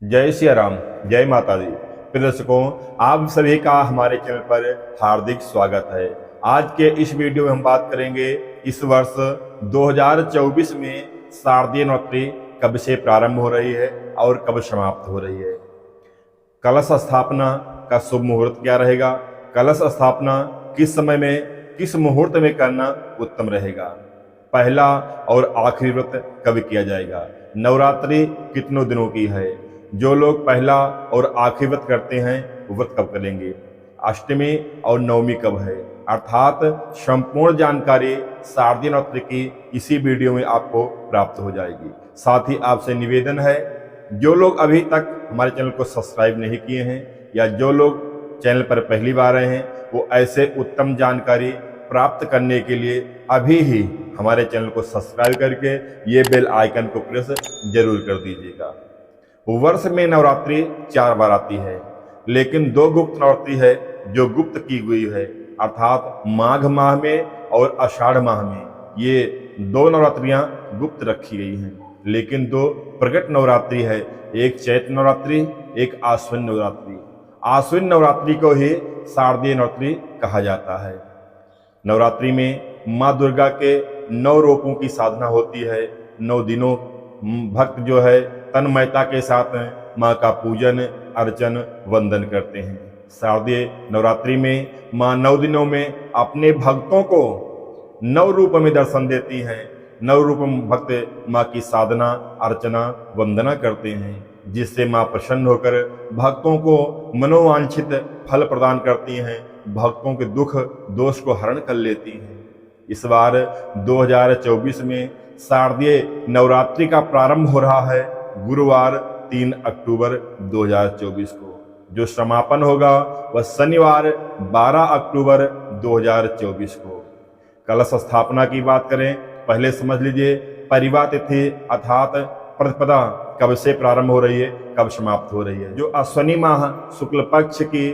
जय सिया राम। जय माता दी। प्रिय दर्शकों, आप सभी का हमारे चैनल पर हार्दिक स्वागत है। आज के इस वीडियो में हम बात करेंगे इस वर्ष 2024 में शारदीय नवरात्रि कब से प्रारंभ हो रही है और कब समाप्त हो रही है। कलश स्थापना का शुभ मुहूर्त क्या रहेगा, कलश स्थापना किस समय में किस मुहूर्त में करना उत्तम रहेगा, पहला और आखिरी व्रत कब किया जाएगा, नवरात्रि कितनों दिनों की है, जो लोग पहला और आखिरी व्रत करते हैं वो व्रत कब करेंगे, अष्टमी और नवमी कब है, अर्थात संपूर्ण जानकारी शारदीय नवरात्रि की इसी वीडियो में आपको प्राप्त हो जाएगी। साथ ही आपसे निवेदन है, जो लोग अभी तक हमारे चैनल को सब्सक्राइब नहीं किए हैं या जो लोग चैनल पर पहली बार आए हैं, वो ऐसे उत्तम जानकारी प्राप्त करने के लिए अभी ही हमारे चैनल को सब्सक्राइब करके ये बेल आइकन को प्रेस जरूर कर दीजिएगा। वर्ष में नवरात्रि 4 बार आती है, लेकिन 2 गुप्त नवरात्रि है जो गुप्त की हुई है, अर्थात माघ माह में और आषाढ़ माह में ये 2 नवरात्रियां गुप्त रखी गई हैं। लेकिन 2 प्रकट नवरात्रि है, एक चैत्र नवरात्रि, एक आश्विन नवरात्रि। आश्विन नवरात्रि को ही शारदीय नवरात्रि कहा जाता है। नवरात्रि में माँ दुर्गा के 9 रूपों की साधना होती है। 9 दिनों भक्त जो है तन्मयता के साथ माँ का पूजन अर्चन वंदन करते हैं। शारदीय नवरात्रि में माँ 9 दिनों में अपने भक्तों को 9 रूप में दर्शन देती हैं। 9 रूप में भक्त माँ की साधना अर्चना वंदना करते हैं, जिससे माँ प्रसन्न होकर भक्तों को मनोवांछित फल प्रदान करती हैं, भक्तों के दुख दोष को हरण कर लेती हैं। इस बार 2024 में शारदीय नवरात्रि का प्रारंभ हो रहा है गुरुवार 3 अक्टूबर 2024 को। जो समापन होगा वह शनिवार 12 अक्टूबर 2024 को। कलश स्थापना की बात करें, पहले समझ लीजिए परिवा तिथि अर्थात प्रतिपदा कब से प्रारंभ हो रही है, कब समाप्त हो रही है। जो अश्विनी माह शुक्ल पक्ष की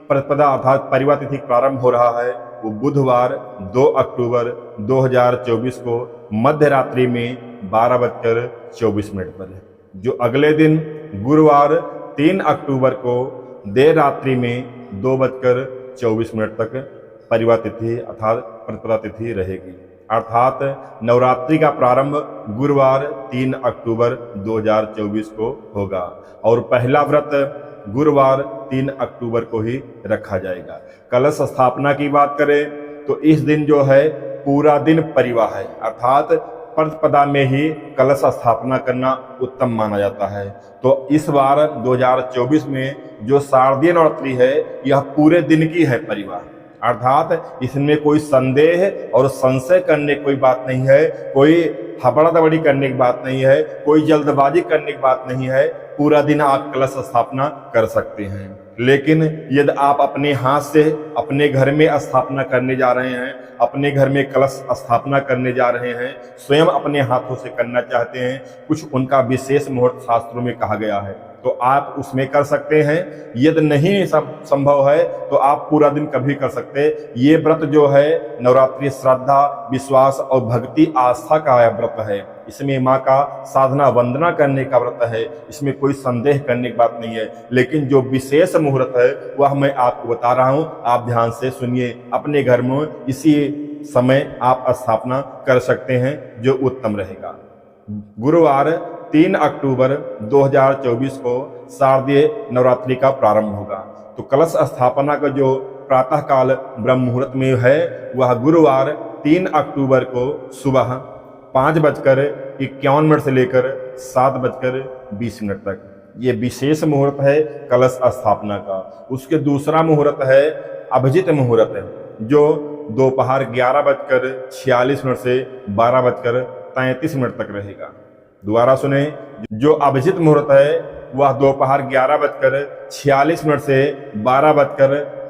प्रतिपदा अर्थात परिवा तिथि प्रारंभ हो रहा है वो बुधवार 2 अक्टूबर 2024 को मध्य रात्रि में 12:24 पर है। जो अगले दिन गुरुवार 3 अक्टूबर को देर रात्रि में 2:24 तक परिवा तिथि अर्थात प्रतिपदा तिथि रहेगी। अर्थात नवरात्रि का प्रारंभ गुरुवार 3 अक्टूबर 2024 को होगा और पहला व्रत गुरुवार 3 अक्टूबर को ही रखा जाएगा। कलश स्थापना की बात करें तो इस दिन जो है पूरा दिन परिवा है, अर्थात प्रतिपदा में ही कलश स्थापना करना उत्तम माना जाता है। तो इस बार 2024 में जो शारदीय नवरात्रि है यह पूरे दिन की है परिवा, अर्थात इसमें कोई संदेह और संशय करने की कोई बात नहीं है, कोई हबड़ा दबड़ी करने की बात नहीं है, कोई जल्दबाजी करने की बात नहीं है। पूरा दिन आप कलश स्थापना कर सकते हैं। लेकिन यदि आप अपने हाथ से अपने घर में स्थापना करने जा रहे हैं, अपने घर में कलश स्थापना करने जा रहे हैं, स्वयं अपने हाथों से करना चाहते हैं, कुछ उनका विशेष मुहूर्त शास्त्रों में कहा गया है तो आप उसमें कर सकते हैं। यदि नहीं संभव है तो आप पूरा दिन कभी कर सकते। ये व्रत जो है नवरात्रि श्रद्धा विश्वास और भक्ति आस्था का व्रत है। इसमें माँ का साधना वंदना करने का व्रत है, इसमें कोई संदेह करने की बात नहीं है। लेकिन जो विशेष मुहूर्त है वह मैं आपको बता रहा हूँ, आप ध्यान से सुनिए। अपने घर में इसी समय आप स्थापना कर सकते हैं जो उत्तम रहेगा। गुरुवार 3 अक्टूबर 2024 को शारदीय नवरात्रि का प्रारंभ होगा। तो कलश स्थापना का जो प्रातःकाल ब्रह्म मुहूर्त में है वह गुरुवार 3 अक्टूबर को सुबह 5:51 से लेकर 7:20 तक ये विशेष मुहूर्त है कलश स्थापना का। उसके दूसरा मुहूर्त है अभिजित मुहूर्त है, जो दोपहर 11:46 से 12:33 तक रहेगा। दोबारा सुने, जो अभिजित मुहूर्त है वह दोपहर 11:46 से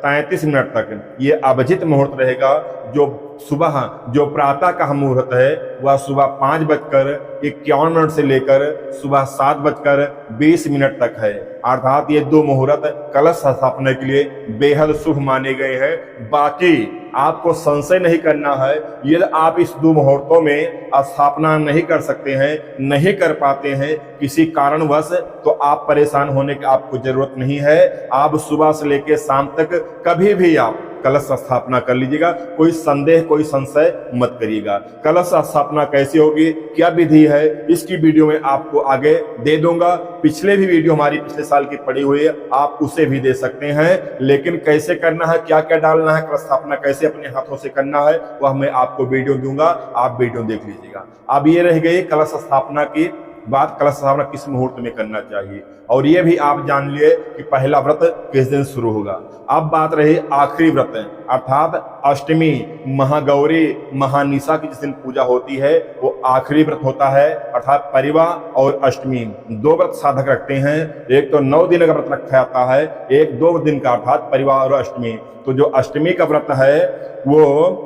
33 मिनट तक ये अभिजित मुहूर्त रहेगा। जो सुबह जो प्रातः का मुहूर्त है वह सुबह 5:51 से लेकर सुबह 7:20 तक है। अर्थात ये दो मुहूर्त कलश स्थापना के लिए बेहद शुभ माने गए हैं। बाकी आपको संशय नहीं करना है, यदि आप इस दो मुहूर्तों में स्थापना नहीं कर सकते हैं, नहीं कर पाते हैं किसी कारणवश, तो आप परेशान होने की आपको जरूरत नहीं है। आप सुबह से लेकर शाम तक कभी भी आप कलश स्थापना कर लीजिएगा। कोई संदेह कोई संशय मत करिएगा। कलश स्थापना कैसे होगी, क्या विधि है, इसकी वीडियो में आपको आगे दे दूंगा। पिछले भी वीडियो हमारी पिछले साल की पड़ी हुई है, आप उसे भी दे सकते हैं। लेकिन कैसे करना है, क्या क्या डालना है, कलश स्थापना कैसे अपने हाथों से करना है, वह मैं आपको वीडियो दूंगा, आप वीडियो देख लीजिएगा। अब ये रह गई कलश स्थापना की बात, कलश स्थापना किस मुहूर्त में करना चाहिए, और ये भी आप जान लिए कि पहला व्रत किस दिन शुरू होगा। अब बात रही आखिरी व्रत अर्थात अष्टमी, महागौरी महानिशा की जिस दिन पूजा होती है वो आखिरी व्रत होता है। अर्थात परिवार और अष्टमी दो व्रत साधक रखते हैं। एक तो 9 दिन का व्रत रखा जाता है, एक 2 दिन का, अर्थात परिवार और अष्टमी। तो जो अष्टमी का व्रत है वो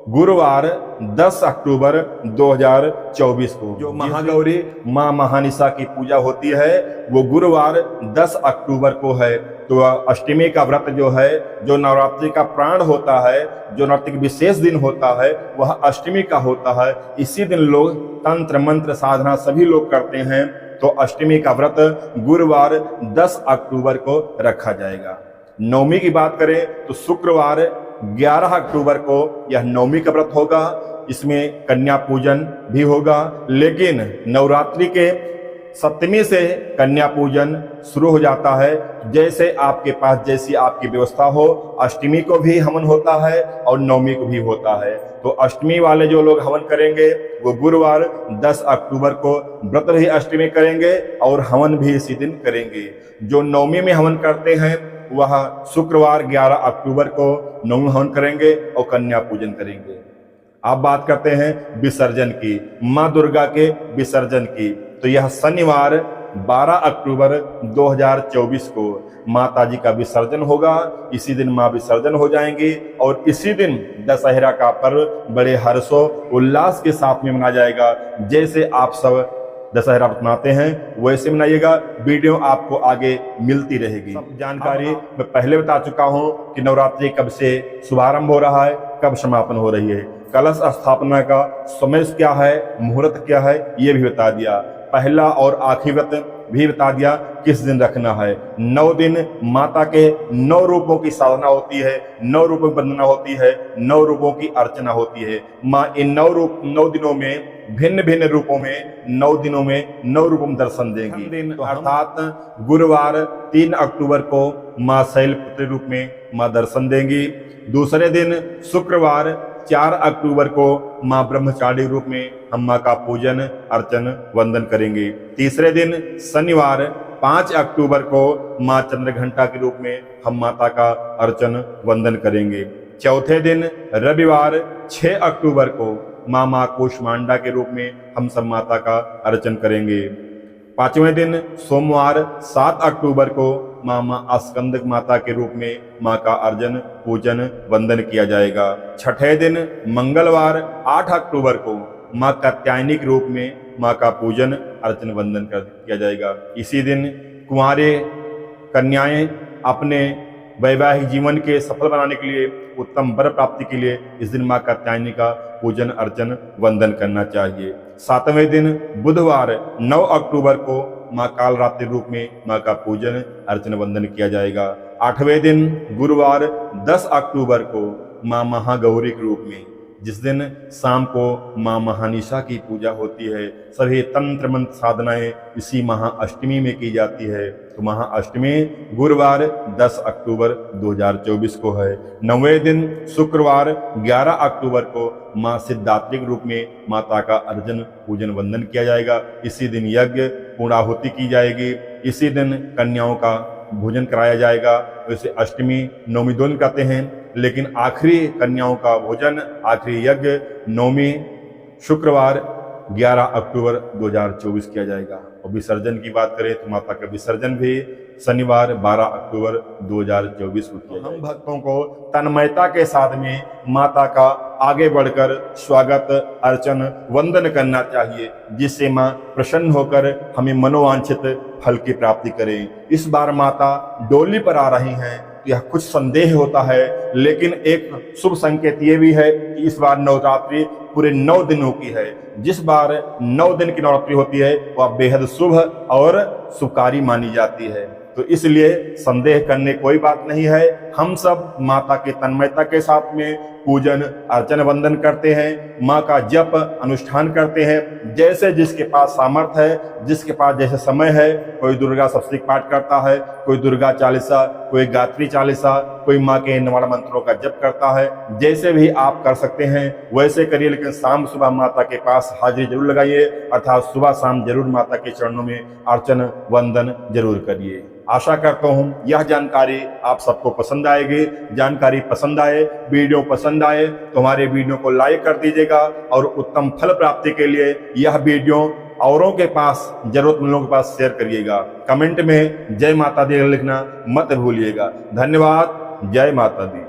गुरुवार 10 अक्टूबर 2024 को, जो महागौरी मां महानिशा की पूजा होती है वो गुरुवार 10 अक्टूबर को है। तो अष्टमी का व्रत जो है, जो नवरात्रि का प्राण होता है, जो नवरात्रि का विशेष दिन होता है, वह अष्टमी का होता है। इसी दिन लोग तंत्र मंत्र साधना सभी लोग करते हैं। तो अष्टमी का व्रत गुरुवार 10 अक्टूबर को रखा जाएगा। नवमी की बात करें तो शुक्रवार 11 अक्टूबर को यह नवमी का व्रत होगा। इसमें कन्या पूजन भी होगा, लेकिन नवरात्रि के 7वीं से कन्या पूजन शुरू हो जाता है। जैसे आपके पास जैसी आपकी व्यवस्था हो, अष्टमी को भी हवन होता है और नवमी को भी होता है। तो अष्टमी वाले जो लोग हवन करेंगे वो गुरुवार 10 अक्टूबर को व्रत भी अष्टमी करेंगे और हवन भी इसी दिन करेंगे। जो नवमी में हवन करते हैं वह शुक्रवार 11 अक्टूबर को नवमी हवन करेंगे और कन्या पूजन करेंगे। अब बात करते हैं विसर्जन की, मां दुर्गा के विसर्जन की। तो यह शनिवार 12 अक्टूबर 2024 को माता जी का विसर्जन होगा। इसी दिन मां विसर्जन हो जाएंगी और इसी दिन दशहरा का पर्व बड़े हर्षो उल्लास के साथ में मनाया जाएगा। जैसे आप सब दशहरा मनाते हैं वैसे मनाइएगा। वीडियो आपको आगे मिलती रहेगी। सब जानकारी मैं पहले बता चुका हूं कि नवरात्रि कब से शुभारंभ हो रहा है, कब समापन हो रही है। कलश स्थापना का समय क्या है, मुहूर्त क्या है, ये भी बता दिया। पहला और आखिरी व्रत भी बता दिया किस दिन रखना है। 9 दिन माता के 9 रूपों की साधना होती है, 9 रूपों की वंदना होती है, 9 रूपों की अर्चना होती है। माँ इन 9 दिनों में भिन्न भिन्न रूपों में 9 दिनों में 9 रूपों में दर्शन देंगी। दिन अर्थात गुरुवार 3 अक्टूबर को माँ शैलपुत्री रूप में माँ दर्शन देंगी। दूसरे दिन शुक्रवार 4 अक्टूबर को माँ ब्रह्मचारी रूप में हम माँ का पूजन अर्चन वंदन करेंगे। तीसरे दिन शनिवार 5 अक्टूबर को माँ चंद्रघंटा के रूप में हम माता का अर्चन वंदन करेंगे। चौथे दिन रविवार 6 अक्टूबर को माँ कूष्मांडा के रूप में हम सब माता का अर्चन करेंगे। 5वें दिन सोमवार 7 अक्टूबर को माँ स्कंदक माता के रूप में माँ का अर्चन पूजन वंदन किया जाएगा। 6ठे दिन मंगलवार 8 अक्टूबर को माँ कात्यायनी के रूप में माँ का पूजन अर्चन वंदन किया जाएगा। इसी दिन कुंवारे कन्याएं अपने वैवाहिक जीवन के सफल बनाने के लिए, उत्तम वर प्राप्ति के लिए इस दिन माँ कात्यायनी का पूजन अर्चन वंदन करना चाहिए। 7वें दिन बुधवार 9 अक्टूबर को माँ कालरात्रि रूप में माँ का पूजन अर्चन वंदन किया जाएगा। 8वें दिन गुरुवार 10 अक्टूबर को माँ महागौरी के रूप में, जिस दिन शाम को माँ महानिशा की पूजा होती है। सभी तंत्र मंत्र साधनाएं इसी महाअष्टमी में की जाती है। तो महाअष्टमी गुरुवार 10 अक्टूबर 2024 को है। 9वें दिन शुक्रवार 11 अक्टूबर को माँ सिद्धात्री के रूप में माता का अर्चन पूजन वंदन किया जाएगा। इसी दिन यज्ञ पूर्णाहुति की जाएगी। इसी दिन कन्याओं का भोजन कराया जाएगा। वैसे अष्टमी नवमी दोनों कहते हैं, लेकिन आखिरी कन्याओं का भोजन, आखिरी यज्ञ नवमी शुक्रवार 11 अक्टूबर 2024 किया जाएगा। और विसर्जन की बात करें तो माता का विसर्जन भी शनिवार 12 अक्टूबर 2024 को किया। हम भक्तों को तन्मयता के साथ में माता का आगे बढ़कर स्वागत, अर्चन, वंदन करना चाहिए, जिससे मां प्रसन्न होकर हमें मनोवांछित फल की प्राप्ति करे। इस बार माता डोली पर आ रही हैं, यह कुछ संदेह होता है, लेकिन एक शुभ संकेत ये भी है कि इस बार नवरात्रि पूरे 9 दिनों की है। जिस बार 9 दिन की नवरात्रि होती है वह बेहद शुभ और शुभकारी मानी जाती है, तो इसलिए संदेह करने कोई बात नहीं है। हम सब माता के तन्मयता के साथ में पूजन, अर्चन, वंदन करते हैं, माँ का जप अनुष्ठान करते हैं। जैसे जिसके पास सामर्थ्य है, जिसके पास जैसे समय है, कोई दुर्गा सप्तशती पाठ करता है, कोई दुर्गा चालीसा, कोई गायत्री चालीसा, कोई माँ के नवाण मंत्रों का जप करता है। जैसे भी आप कर सकते हैं वैसे करिए, लेकिन शाम सुबह माता के पास हाजिरी जरूर लगाइए, अर्थात सुबह शाम जरूर माता के चरणों में अर्चन वंदन जरूर करिए। आशा करता हूँ यह जानकारी आप सबको पसंद आएगी। जानकारी पसंद आए, वीडियो पसंद आए तो हमारे वीडियो को लाइक कर दीजिएगा, और उत्तम फल प्राप्ति के लिए यह वीडियो औरों के पास, जरूरतमंदों के पास शेयर करिएगा। कमेंट में जय माता दी लिखना मत भूलिएगा। धन्यवाद। जय माता दी।